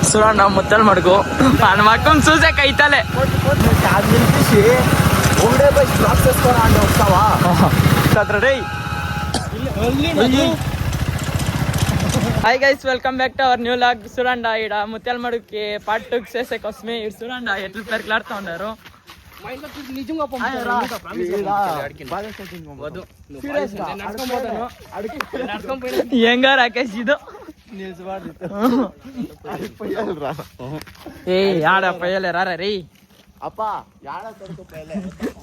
ಸುರಣ್ಣ ಮುತ್ತಲ್ ಮಡ್ಗು ನನ್ನ ಮಕ್ಕನ್ చూసే కైతలే hi guys welcome back to our new vlog సురండ ఈడ ముత్యాల మడుగుకి పార్ట్ 2 చేసే కోసమే ఇటు సురండ ఎట్లు పెరికలాడుతూ ఉన్నారు ఏంగా రాకేష్ ఇది ಏ ಯಾಡ ಪಯ್ಯಲೆ ರಾರ ರೀ ಅಪ್ಪ ಯಾಡ ತರಕು ಪಯ್ಯಲೆ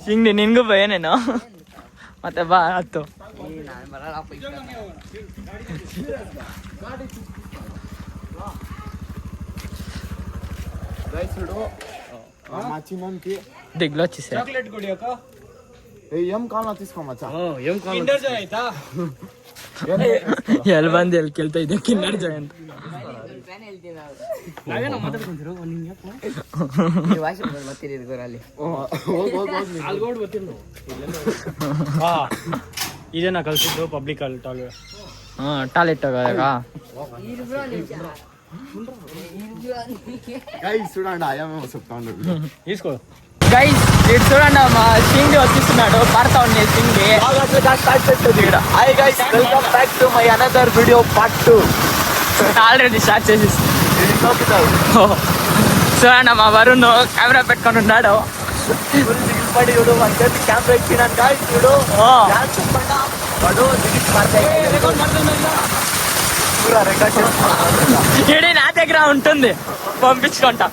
ಹಿಂಗೆ ನಿನ್ಗೂ ಭಯನೇನು ಮತ್ತೆ ಬಾ ಹತ್ತು దిగ్లో వచ్చేసా ఏం కావాలో తీసుకో మచ్చా ಎಲ್ಲಿ ಬಂದು ಎಲ್ಲಿ ಕೇಳ್ತಾ ಇದ್ದೆ ಕಿನ್ನರ್ ಜಾಯ್ ಅಂತ ಇದೇನಾ ಕಲ್ಸಿದ್ದು ಪಬ್ಲಿಕ್ ಟಾಯ್ಲೆಟ್ ಹೋಗೋದಾಗ తీసుకో గైస్ ఇటు చూడండి మా సింగి వచ్చేస్తున్నాడు పారుతా సింగి hi guys welcome back to my another video part 2 already start చేసేసి చూడండి మా వరుణ్ కెమెరా పెట్టుకొని ఉన్నాడు పడి చూడు మన చేతి కెమెరా ఎక్కినాను గాయస్ చూడు వాడు ఇడి నా దగ్గర ఉంటుంది పంపించుకుంటా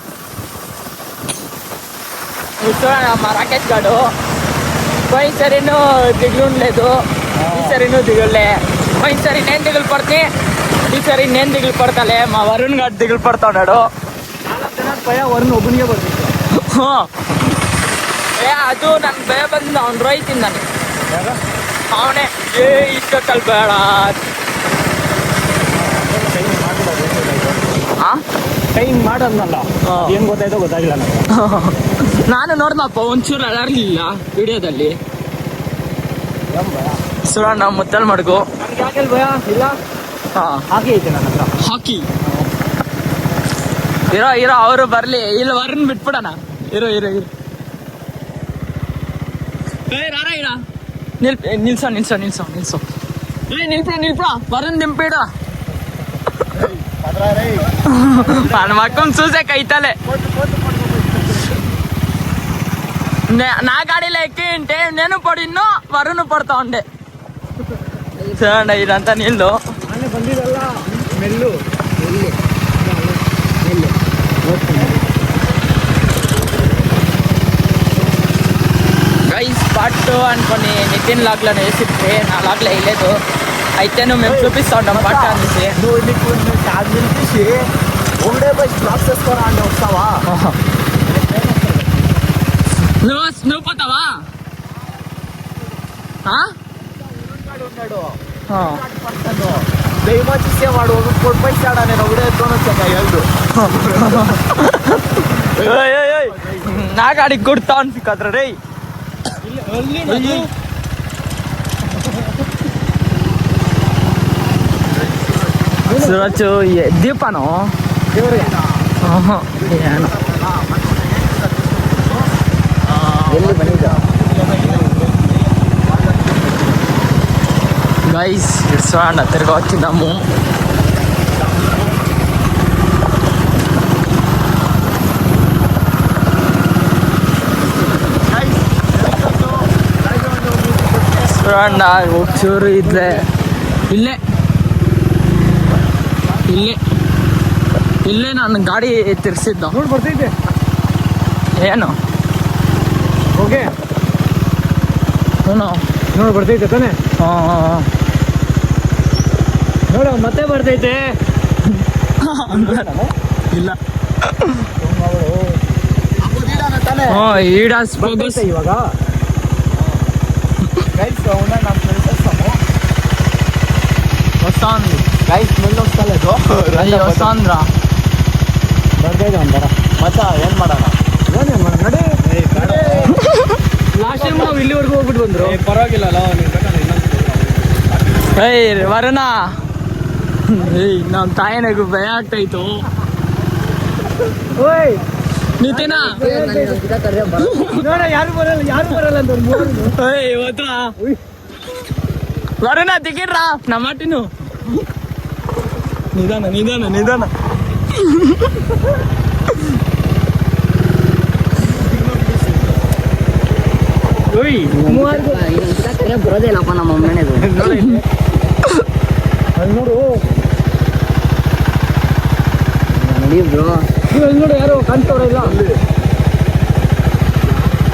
చూడండి మా రాకేష్ గాడు పోయినసరి దిగులుండలేదు ఈసారి దిగులే పోయినసరి నేను దిగులు పడితే ఈసారి నేను దిగులు పడతాలే మా వరుణ్ గారు దిగులు పడతా ఉన్నాడు ವರುಣ್ ಒಬ್ಬನಿಗೆ ಬರ್ತಿತ್ತು ಅದು ನನ್ ಭಯ ಬಂದ ಅವ್ನು ರೋಯ್ತಿದ್ದಾನೆ ಅವನೇ ಇಷ್ಟ ಕಲ್ಬೇಡ ಟೈಮ್ ಮಾಡದ್ನಲ್ಲ ಏನ್ ಗೊತ್ತಾಯ್ತೋ ಗೊತ್ತಾಗಿಲ್ಲ ನಾನು ನೋಡ್ದಪ್ಪ ಒಂಚೂರು ಅಡರ್ಲಿಲ್ಲ ವಿಡಿಯೋದಲ್ಲಿ ಸುರಣ್ಣ ಮುತ್ತಲ್ ಮಡ್ಗು ಯಾಕೆಲ್ ಭಯ ಇಲ್ಲ ಹಾಕಿ ಐತೆ ನನ್ನ ಹತ್ರ ಹಾಕಿ ಇರೋ ಅವರು ಬರ್ಲಿ ಇಲ್ಲ ವರನ್ ಬಿಟ್ಬಿಡಣ ಇರೋ ನಿಲ್ಸೋ ನಿಲ್ಪಡ ವರನ್ ನಿಂಪಿಡ ನನ್ನ ಮಕ್ಕನ್ చూసే కైతలే నా గాడిలో ఎక్కి ఉంటే నేను పడిన్నో వరుణ్ పడతా ఉండే చూడండి ఇదంతా నీళ్ళు ಬಂದಿರಲ್ಲ ಮೆಲ್ಲು గైస్ పార్ట్ 2 అనుకొని నితిన్ లాగ్లో వేసిస్తే నా లాగ్లో వేయలేదు అయితే మేము చూపిస్తా ఉంటాం పార్ట్ అనేసి నువ్వు నీకు క్యాబ్ నిలిపేసి ఒకటే పోయి బ్లాక్ చేసుకోరా అంటే వస్తావా నువ్వు పోతావా ఉన్నాడు దయ్యం వచ్చిస్తే వాడు ఒక పొడిపోయిస్తాడా నేను ఒకటే ఎత్తుకొని వచ్చాక ఎల్దు నా గాడికి కొడతా అని కదరా రే చూడచ్చు దీపాను గైస్ చూడండి తిరిగి వచ్చిందాము చూడండి ఒకచూರು ಇಲ್ಲೇ ನಾನು ಗಾಡಿ ತಿರ್ಸಿದ್ದ ನೋಡಿ ಬರ್ತೈತೆ ಏನು ಓಕೆ ಹ್ಞೂ ನೋಡಿ ಬರ್ತೈತೆ ತಾನೆ ಹಾಂ ನೋಡು ಮತ್ತೆ ಬರ್ತೈತೆ ಇಲ್ಲ ತಾನೆ ఈడ ఇవాగ గైస్ అవునా నా ఫ్రెండ్స్ వస్తాము వస్తుంది గైస్ స్మెల్ వస్తలేదు అది వస్తుందిరా ಬರ್ತೈತೆ ಒಂಥರ ಮಚ್ಚ ಏನ್ ಮಾಡೋಣ ಏನೇನು ಮಾಡೋಣ ನಡಿ ಲಾಸ್ಟ್ ಟೈಮ್ ನಾವು ಇಲ್ಲಿವರೆಗೂ ಹೋಗ್ಬಿಟ್ಟು ಬಂದ್ರು ಪರವಾಗಿಲ್ಲ ಏಯ್ ವರುಣ, ಏಯ್ ನಮ್ಮ ತಾಯಿನಾಗೂ ಭಯ ಆಗ್ತಾಯಿತ್ತು. ಓಯ್ ನಿತಿನ ಯಾರು ಬರಲ್ಲ ಅಂತ ಏಯ್ ಹೋದ್ರ ವರುಣ ದಿಗಿರ್ರಾ ನಮ್ಮ ಮಾಟಿನು. ನಿಧಾನ ಓಯ್ ಬರೋದೇ ಇಲ್ಲಪ್ಪ ನಮ್ಮ ಮನೆದು. ಅಲ್ಲಿ ನೋಡು ನೋಡಿ ಬ್ರೋ, ಅಲ್ಲಿ ನೋಡು ಯಾರು ಕಾಣ್ತವ್ರ ಇಲ್ಲ.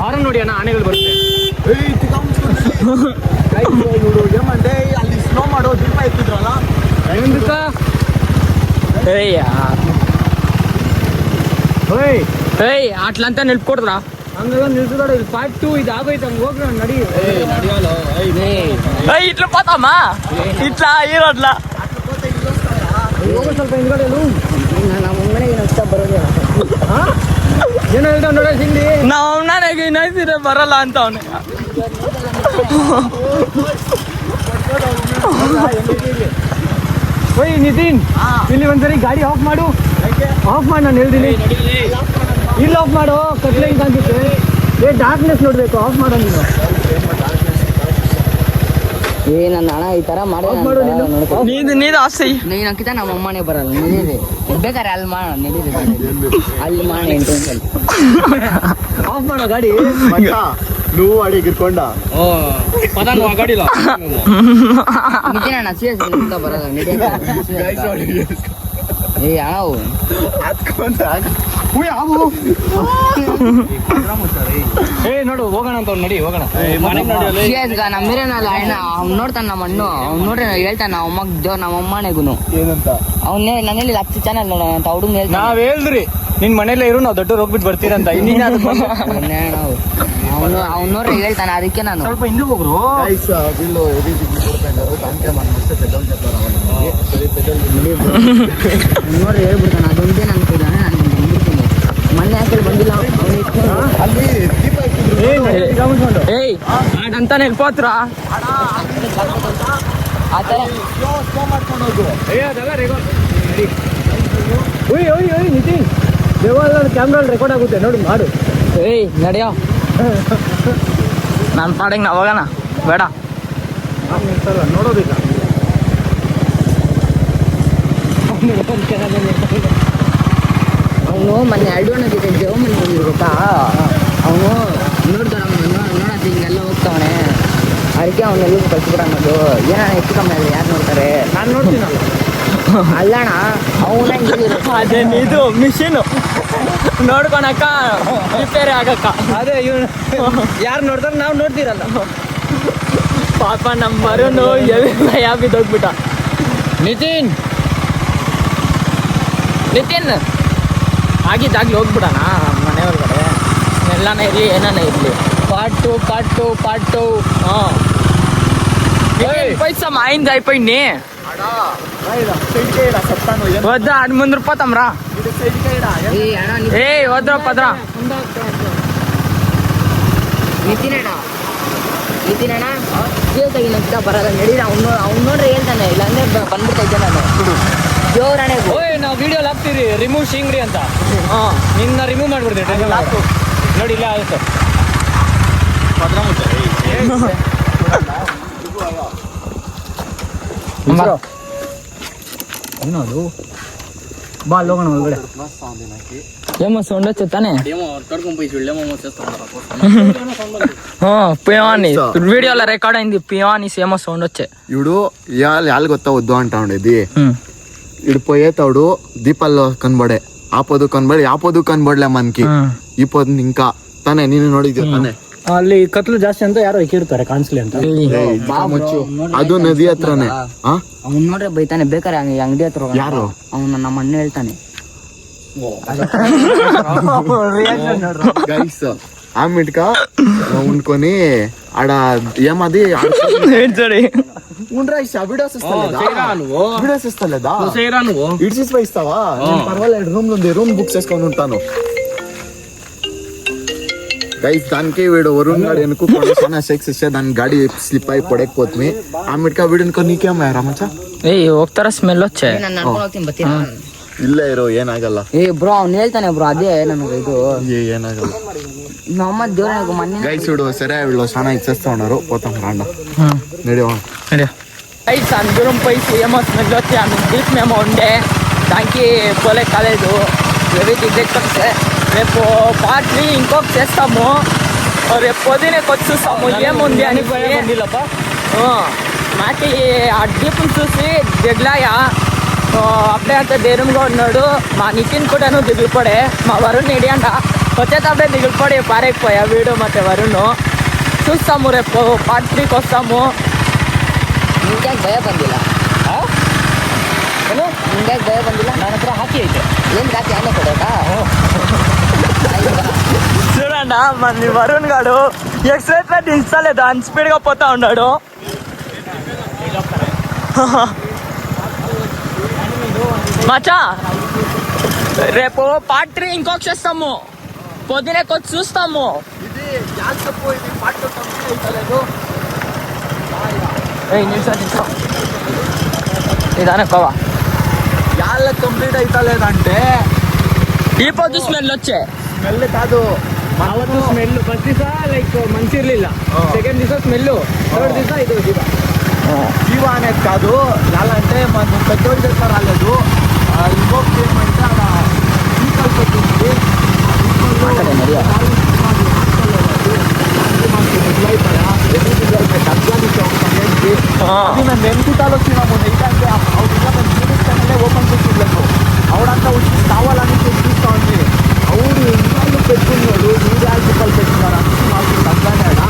ಆರ ನೋಡಿ ಅಣ್ಣ, ಆನೆಗಳು ಬರುತ್ತೆ. ನೋಡು ಏಮಂದೆ ಅಲ್ಲಿ ಸ್ಲೋ ಮಾಡೋ ದೀಪ ಎತ್ತಿದ್ರಲ್ಲ. ಏಯ್ ಅಟ್ಲಂತ ನಿಲ್ಕೊಡ್ರ. ಹಂಗೆಲ್ಲ ನಿಲ್ಸಿದಾಡ. ಇಲ್ಲಿ ಪಾರ್ಟ್ 2 ಇದು ಆಗೋಯ್ತು. ಹಂಗೆ ಹೋಗ್ರ ನಡಿ. ಏಯ್ ಇಟ್ಲ ಪಾತಮ್ಮ ಇಟ್ಲ ಇರೋದ್ಲ. ಹೋಗೋ ಸ್ವಲ್ಪ ಹಿಂದ್ಗಡೆ ನಮ್ಮ ಮನೆಗೆ ಇಷ್ಟ ಬರೋದೇ ಇಲ್ಲ. ಏನೋ ಹೇಳ್ತಾವ ನೋಡ ಸಿಂಗಿ. ನಾವು ನನಗೆ ಇನ್ನಿದ್ರೆ ಬರಲ್ಲ ಅಂತ ಅವನು. ಓಯ್ ನಿತಿನ್, ಇಲ್ಲಿ ಒಂದ್ಸರಿ ಗಾಡಿ ಆಫ್ ಮಾಡು. ಆಫ್ ಮಾಡಿ, ನಾನು ಹೇಳ್ತೀನಿ. ಇಲ್ಲಿ ಆಫ್ ಮಾಡು, ಕತ್ಲೆ ಹಿಂಗೆ ಕಾಣ್ತಿತ್ತು. ಡಾರ್ಕ್ನೆಸ್ ನೋಡ್ಬೇಕು. ಆಫ್ ಮಾಡೋ ನೀನು. ನನ್ನ ಹಣ ಈ ತರ ಮಾಡಿ ನೀನು ಆಸೆ. ನೀನು ಅಂಕಿತ ನಮ್ಮ ಅಮ್ಮನೇ ಬರಲ್ಲ. ನಡೀರಿ ಬೇಕಾರೆ ಅಲ್ಲಿ ಮಾಡ. ನಡೀರಿ ಅಲ್ಲಿ ಮಾಡಿ. ಆಫ್ ಮಾಡೋ ಗಾಡಿ. నువ్వు అడిగి ఇరుకొండా ಪದಾನು ಆ ಗಾಡಿ ಇಲ್ಲ. ನಿಜ ಸೀರಿಯಸ್ ಬರಲ್ಲ. ಏ ಅವು ನೋಡು ಹೋಗೋಣ ಅಂತ ನಡಿ ಹೋಗೋಣ. ಸೀರಿಯಸ್ ನಮ್ಮ ಮೀರೇನಲ್ಲ ಅಣ್ಣ, ಅವ್ನು ನೋಡ್ತಾನ ನಮ್ಮ ಅಣ್ಣ. ಅವ್ನು ನೋಡ್ರಿ ಹೇಳ್ತಾನ ನಮ್ಮ ಅಮ್ಮಗ್ ದೇವ್ ನಮ್ಮ ಅಮ್ಮನೆಗುನು ಏನಂತ ಅವ್ನೇ ನನ್ನಲ್ಲಿ 10 ಚಾನಲ್ ನೋಡೋಣ ಅಂತ ಹುಡುಗ ಹೇಳ್ತಾನ. ನಾವ್ ಹೇಳಿದ್ರಿ ನಿನ್ ಮನೇಲೆ ಇರು, ನಾವ್ ದೊಡ್ಡ ಹೋಗ್ಬಿಟ್ಟು ಬರ್ತೀರಂತ. ಅವ್ನು ನೋಡ್ರಿ ಹೇಳ್ತಾನೆ. ಅದಕ್ಕೆ ನಾನು ಸ್ವಲ್ಪ ಹಿಂದೆ ಹೋಗ್ರು. ನೋಡ್ರಿ ಹೇಳ್ಬಿಡ್ತಾನೆ. ಅದೊಂದೇ ನನ್ ಕೈದಾನೆ. ನಾನು ಬಂದಿರ್ತೀನಿ. ಮೊನ್ನೆ ಯಾಕೆ ಬಂದಿಲ್ಲ ಏಯ್ ಅಂತ ನೆಲ್ಪೋತ್ರ ಆ ಥರ ನಿತಿನ್, ದೇವಾಲ ಕ್ಯಾಮ್ರಾ ರೆಕಾರ್ಡ್ ಆಗುತ್ತೆ ನೋಡಿ, ಮಾಡು. ಏಯ್ ನಡೆಯೋ. ನನ್ನ ಪಾಡಿಗೆ ನಾವು ಹೋಗೋಣ ಬೇಡ. ನೋಡೋದಿಲ್ಲ. ಅವನು ಮೊನ್ನೆ ಅಡ್ವಣ್ಣ ಜೊತೆ ದೇವಮ್ಮನ ಬಂದಿರು ಗೊತ್ತಾ. ಅವನು ನೋಡ್ತಾನ ನೋಡತ್ತೆ ಹಿಂಗೆಲ್ಲ ಹೋಗ್ತಾವನೆ. ಅದಕ್ಕೆ ಅವನ್ನೆಲ್ಲ ಕಳ್ಸಿಬಿಡ ಅನ್ನೋದು. ಏನಣ್ಣ ಹೆಚ್ಚು ಕಮ್ಮಿ ಆದರೆ ಯಾರು ನೋಡ್ತಾರೆ? ನಾನು ನೋಡ್ತೀನಲ್ಲ. ಅಲ್ಲಣ್ಣ ಅವನ ಅದೇ ಇದು ಮಿಷಿನು ನೋಡ್ಕೊಳಕ್ಕ ರಿಪೇರಿ ಆಗಕ್ಕ. ಅದೇ ಇವನು ಯಾರು ನೋಡ್ತಾರೆ, ನಾವು ನೋಡ್ತೀರಲ್ಲ. ಪಾಪ ನಮ್ಮ ಮರನು ಎಲ್ಲ ಬಿದ್ದೋಗ್ಬಿಟ್ಟ. ನಿತಿನ್ ಆಗಿದ್ದಾಗ್ಲಿ ಹೋಗ್ಬಿಡಣ ಮನೆ ಒಳಗಡೆ. ಎಲ್ಲಾನ ಇರಲಿ ಏನಾನ ಇರಲಿ. ಪಾಟು ಹಾಂ పైసా అయింది అయిపోయింది. వద్దా అటు ముందు పోతాం రా. ఏ వద్దా పదరా. ನಿತಿನಣ್ಣ ಕೇಳ್ತಾಗಿನ ಬರಲ್ಲ. ನಡೀರ ಅವ್ನು ನೋಡ್ರಿ ಹೇಳ್ತಾನೆ. ಇಲ್ಲಾಂದ್ರೆ ಬಂದ್ಬಿಡ್ತೈತೆ ನಾನು ಜೋರಣೆ. ಓಯ್ ನಾವು ವಿಡಿಯೋಲಿ ಹಾಕ್ತೀರಿ ರಿಮೂವ್ ಶಿಂಗ್ರಿ ಅಂತ. ಹಾಂ ನಿನ್ನ ರಿಮೂವ್ ಮಾಡ್ಬಿಡ್ತೀವಿ. ನೋಡಿ ಇಲ್ಲ ಆಗುತ್ತೆ. ಬಾ ಹೋಗೋಣ ಒಳಗಡೆ. ఏమో సౌండ్ వచ్చేస్తానే. పియాని వీడియోలో రికార్డ్ అయింది. పియానీస్ ఏమో సౌండ్ వచ్చే. ఇడు యాళ్ళు ಗೊತ್ತಾ వద్దు అంటా ఉండేది. ఇడు పోయేతాడు దీపాల్లో కనబడే ఆపదు కనబడి ఆపదు కనబడలే మనకి. ఈ పొద్దు ఇంకా ತಾನೇ ನೀನು ನೋಡಿದ್ಯಾ ತಾನೇ? ಅಲ್ಲಿ ಕತ್ಲು ಜಾಸ್ತಿ ಅಂತ ಯಾರೋ ಇಕ್ಕಿರ್ತಾರೆ ಕಾಣಿಸ್ಲಿ ಅಂತ. ಅದು ನದಿ ಹತ್ರನೇ. ಅವ್ನು ನೋಡ್ರೆ ಬೈತಾನೆ. ಬೇಕಾರೆ ಅಂಗಡಿ ಹತ್ರ ಯಾರು? ಅವ್ನು ನಮ್ಮ ಅಣ್ಣ ಹೇಳ್ತಾನೆ. గైస్ ఆమెటిక ఉండుకొని ఆడ ఏమది వీడియోస్ ఇస్తలేదా? ఇడ్సిస్ ఇస్తావా? పర్వాలేదు, రూమ్ ఉంది, రూమ్ బుక్ చేసుకొని ఉంటాను. గైస్ దానికి వీడు వరుణ్ గాడు ఎన్నుకోకుండా చాలా సెక్స్ ఇస్తే దాని గాడి స్లిప్ అయి పడకపోతుంది ఆమెడ్కా వీడు ఎన్నుకో నీకేమయ్యా రమచ ಏಯ್ ಹೋಗ್ತಾರ ಸ್ಮೆಲ್ వచ్చే ನಾನು ನಡ್ಕೊಂಡು ಹೋಗ್ತೀನಿ ಬರ್ತೀನಿ ಇಲ್ಲೇ ಇರೋ ಏನಾಗಲ್ಲ ಬ್ರೋ ಅವ್ನು ಹೇಳ್ತಾನೆ ಬ್ರೋ ಅದೇ ನನಗೆ ಇದು ఏనాగಲ್ಲ ನಮ್ಮ ದೇವ್ರ ಮೊನ್ನೆ గైస్ వీడు సరే వీళ్ళు చాలా ఇచ్చేస్తా ఉన్నారు పోతాం రాండా నడివా గైస్ అందరం పోయి ఏమో స్మెల్ వచ్చి ఆమె డీప్ మేము ఉండే దానికి పోలే కాలేదు వస్తే రేపు పార్ట్ 3 ఇంకొక చేస్తాము రేపు పొద్దునే చూస్తాము ఏముంది అని మాకి ఆ డీప్ని చూసి దిగ్లాయా అప్పుడే అంత ధైర్యంగా ఉన్నాడు మా నితిన్ కూడాను దిగులుపడే మా వరుణ్ ఇడియంట వచ్చేటప్పుడే దిగులుపడి పారైపోయా వీడు ಮತ್ತೆ వరుణ్ చూస్తాము రేపు పార్ట్ 3కి వస్తాము ನಿಂಗೆ ಭಯ ಬಂದಿಲ್ಲ ನಿಂಗೆ ಭಯ ಬಂದಿಲ್ಲ ನನ್ನ ಹತ್ರ ಹಾಕಿ ಐತೆ ಏನು ಹಾಕಿ ಆನೆ ಕೊಡೋಕಾ చూడండి మన వరుణ్ గాడు ఎక్సైట్మెంట్ ఇస్తలేదు అంత స్పీడ్గా పోతా ఉన్నాడు మచా రేపు పార్ట్ 3 ఇంకొక చేస్తాము పొద్దునే కొద్ది చూస్తాము ఇదానకోవా యాళ్ళ కంప్లీట్ అవుతలేదంటే ఈ పొద్దు స్మెల్ వచ్చే స్మెల్ కాదు ಅವತ್ತು ಸ್ಮೆಲ್ ಫಸ್ಟ್ ದಿವಸ ಲೈಕ್ ಮನ್ಸಿರ್ಲಿಲ್ಲ ಸೆಕೆಂಡ್ ದಿವಸ ಸ್ಮೆಲ್ಲು ಥರ್ಡ್ ದಿವಸ ಇದು జీవ అనేది కాదు ఎలా అంటే మనం పెద్దోళ్ళు దగ్గర రాలేదు ఇంకొకటి ఏమంటే అక్కడ ఈకల్స్ వచ్చింది అది మేము ఎంకుతాలు వచ్చినాము ఎందుకంటే చూపిస్తానే ఓపెన్ చేసిలేదు ఆవిడంతా వచ్చి కావాలని చూపిస్తా ఉంది అవుడు ఇంట్లో పెట్టుకున్నాడు మీరు ఆల్కహాల్ పెట్టుకున్నారు అంటే మాకు తగ్గనేడా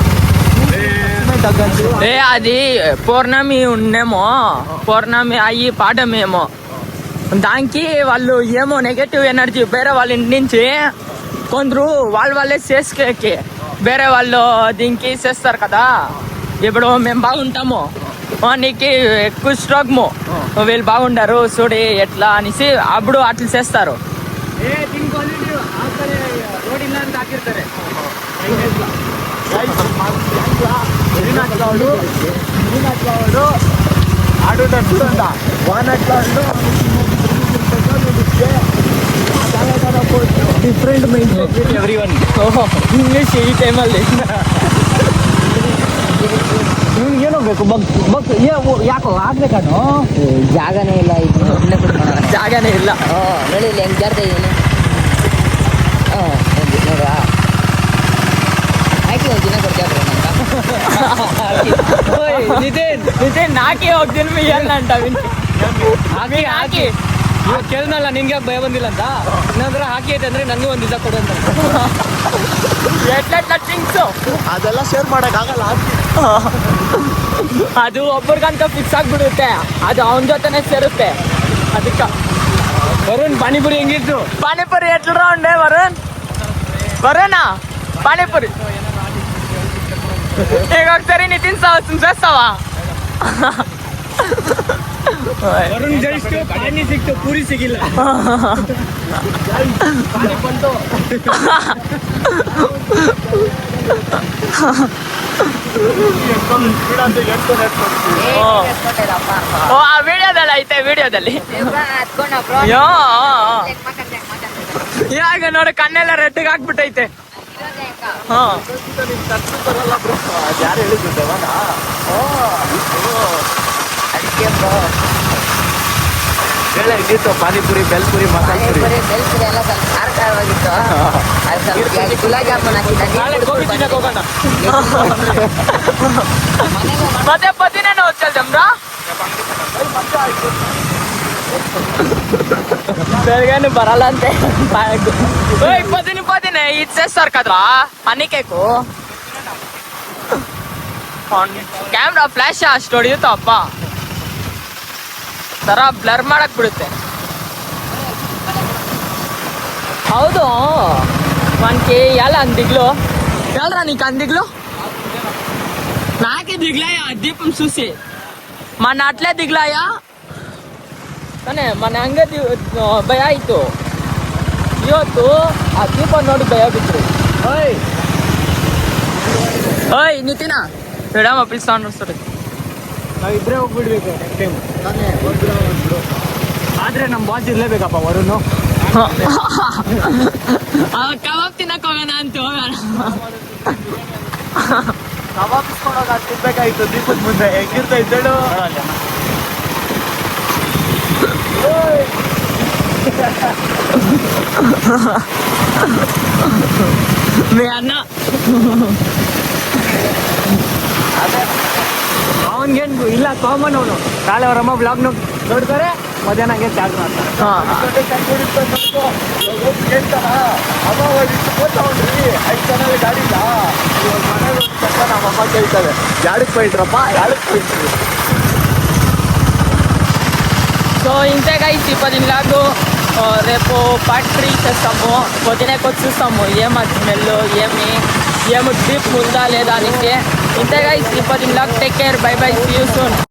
ఏ అది పౌర్ణమి ఉండేమో పౌర్ణమి అయ్యి పాఠమేమో దానికి వాళ్ళు ఏమో నెగటివ్ ఎనర్జీ వేరే వాళ్ళ ఇంటి నుంచి కొందరు వాళ్ళే చేసుకే వేరే వాళ్ళు దీనికి చేస్తారు కదా ఇప్పుడు మేము బాగుంటాము నీకు ఎక్కువ స్ట్రోక్ము వీళ్ళు బాగుండారు చూడి ఎట్లా అనేసి అప్పుడు అట్లా చేస్తారు ರೋಡ್ ಇಲ್ಲ ಅಂತ ಹಾಕಿರ್ತಾರೆ ఆడుండ వానట్లాడు different mind everyone English ಈ ಟೈಮಲ್ಲಿ ಇವ್ನಿಗೆ ಏನೋ ಬೇಕು ಬಗ್ ಯಾಕೋ ಆಗ್ಬೇಕಾನು ಜಾಗನೇ ಇಲ್ಲ ಇದು ಒಳ್ಳೆ ಬಿಡ್ಕೊಳ ಜಾಗನೇ ಇಲ್ಲ ನೋಡಿ ಇಲ್ಲಿ ಹೆಂಗೆ ಜಾರ್ತಾ ಇದ್ದೀನಿ ನೋಡ್ರ ಆಯ್ತು ಒಂದು ದಿನ ಕೊಡ್ತಾರೆ ನಿತಿನ್ ನಾಕಿ ಹೋಗ್ತೀನಿ మీ ಏನಂట ಹಾಕಿ ಹಾಕಿ ಕೇಳಿದ್ನಲ್ಲ ನಿನ್ಗೆ ಭಯ ಬಂದಿಲ್ಲ ಅಂತ ಇನ್ನೊಂದ್ರೆ ಹಾಕಿ ಐತೆ ಅಂದ್ರೆ ನನಗೂ ಒಂದು ದಿವಸ ಕೊಡು ಅಂತ ಎಟ್ಲೆಟ್ಲ ಥಿಂಗ್ಸು ಅದೆಲ್ಲ ಶೇರ್ ಮಾಡಕ್ಕಾಗಲ್ಲ ಅದು ಒಬ್ಬರಿಗಂತ ಫಿಕ್ಸ್ ಆಗ್ಬಿಡುತ್ತೆ ಅದು ಅವನ ಜೊತೆನೆ ಸೇರುತ್ತೆ ಅದಕ್ಕೆ ವರುಣ್ ಪಾನಿಪುರಿ ಹೆಂಗಿತ್ತು ಪಾನಿಪುರಿ ಎಟ್ಲ ರೌಂಡೆ ವರುಣ ಪಾನಿಪುರಿ ಈಗ ಹೋಗ್ತಾರೆ ನಿತಿನ್ ಸುಂದರ್ಸವ ವರುಣ್ ಜಸ್ಟ್ ಪಾನಿ ಸಿಕ್ತು ಪೂರಿ ಸಿಗಿಲ್ಲ ಪಾನಿ ಬಂತು ಓ ಆ ವಿಡಿಯೋದಲ್ಲಿ ಐತೆ ವಿಡಿಯೋದಲ್ಲಿ ಇವಾಗ ನೋಡಿ ಕಣ್ಣೆಲ್ಲ ರೆಡ್ಗೆ ಹಾಕ್ಬಿಟ್ಟೈತೆ ಹಾ ಯಾರು ಹೇಳಿದ್ದು ಹೇಗಿತ್ತು ಪಾನಿಪುರಿ ಬೆಲ್ಪುರಿ ಮಸಾಲೆ ಪುರಿ ಬೆಲ್ಪುರಿ ಎಲ್ಲ ಸ್ವಲ್ಪ ಖಾರ ಖಾರವಾಗಿತ್ತು ಅದು ಸ್ವಲ್ಪ ಗುಲಾಬ್ ಜಾಮೂನ್ ನಾಳೆ ಗೋಬಿ ತಿನ್ನಕ್ ಹೋಗೋಣ ಮನೆಗೆ ಮತ್ತೆ ಪತಿನೇನು వచ్చేద్దాంరా ಬೆಳಗ್ಗೆನು ಬರಲ್ಲ ಅಂತೆ పదినే ఇచ్చేస్తారు కదరా పని కేకు ಕ್ಯಾಮ್ರಾ ಫ್ಲಾಶ್ ಅಷ್ಟು ಹೊಡಿಯುತ್ತ ಅಪ್ಪ ತರ ಬ್ಲರ್ ಮಾಡಕ್ ಬಿಡುತ್ತೆ ಹೌದು మనకి ఎలా అందిగ్లో ఎల్రా నీకు అందిగ్లో నాకే దిగ్లాయా దీపం చూసి మన అట్లే దిగ్లాయా ತಾನೆ ಮನೆ ಹಂಗೆ ಭಯ ಆಯ್ತು ಇವತ್ತು ಆ ದೀಪ ನೋಡಿ ಭಯ ಬಿಟ್ರು ಓಯ್ ನಿತಿನ ಮೇಡಮ್ ಪಿಲ್ಸ್ಕೊಂಡು ಸರಿ ನಾವು ಇಬ್ಬರೇ ಹೋಗ್ಬಿಡ್ಬೇಕು ನೆಕ್ಸ್ಟ್ ಟೈಮ್. ಆದರೆ ನಮ್ಮ ಬಾಸ್ ಇರಲೇಬೇಕಪ್ಪ ವರುಣ್. ಕಬಾಬ್ ತಿನ್ನಕ್ ಹೋಗೋಣ ಅಂತ ಹೋಗೋಣ. ಕಬಾಬ್ ಇಸ್ಕೊಂಡೋಗ ತಿನ್ಬೇಕಾಯ್ತು ದೀಪದ ಮುಂದೆ ಹೆಂಗಿರ್ತಾ ಇದ್ದಳು. ಮೇ ಅನ್ನ ಅವನಿಗೇನು ಇಲ್ಲ, ಕಾಮನ್ ಅವನು. ನಾಳೆ ಅವರಮ್ಮ ಬ್ಲಾಗ್ ನೋಡ್ತಾರೆ, ಮಧ್ಯಾಹ್ನಗೆ ಚಾರ್ಜ್ ಮಾಡ್ತಾರೆ. ಹೇಳ್ತಾನ ಅಮ್ಮ ಇಷ್ಟು ಕೂತ್ಕೊಂಡ್ರಿ 5 ಜನ ಗಾಡಿಲ್ಲ ಇವಾಗ ಮನೆಗೆ ಹೋಗ್ತಕ್ಕ ನಮ್ಮಮ್ಮ ಕೇಳ್ತಾರೆ ಯಾಡಕ್ಕೆ పోయిಟ್ರಪ್ಪ ಯಾಡಕ್ಕೆ పోయిಟ್ರಿ. సో ఇంతే గైస్ ఈ 10 లాగు రేపు ఫ్యాక్టరీ చేస్తాము. పొద్దునే చూస్తాము ఏం స్మెల్ ఏమి డీప్ ఉందా లేదా అనేసి. ఇంతే గైస్ ఈ 10 లాగ్. Take care, bye bye, see you soon.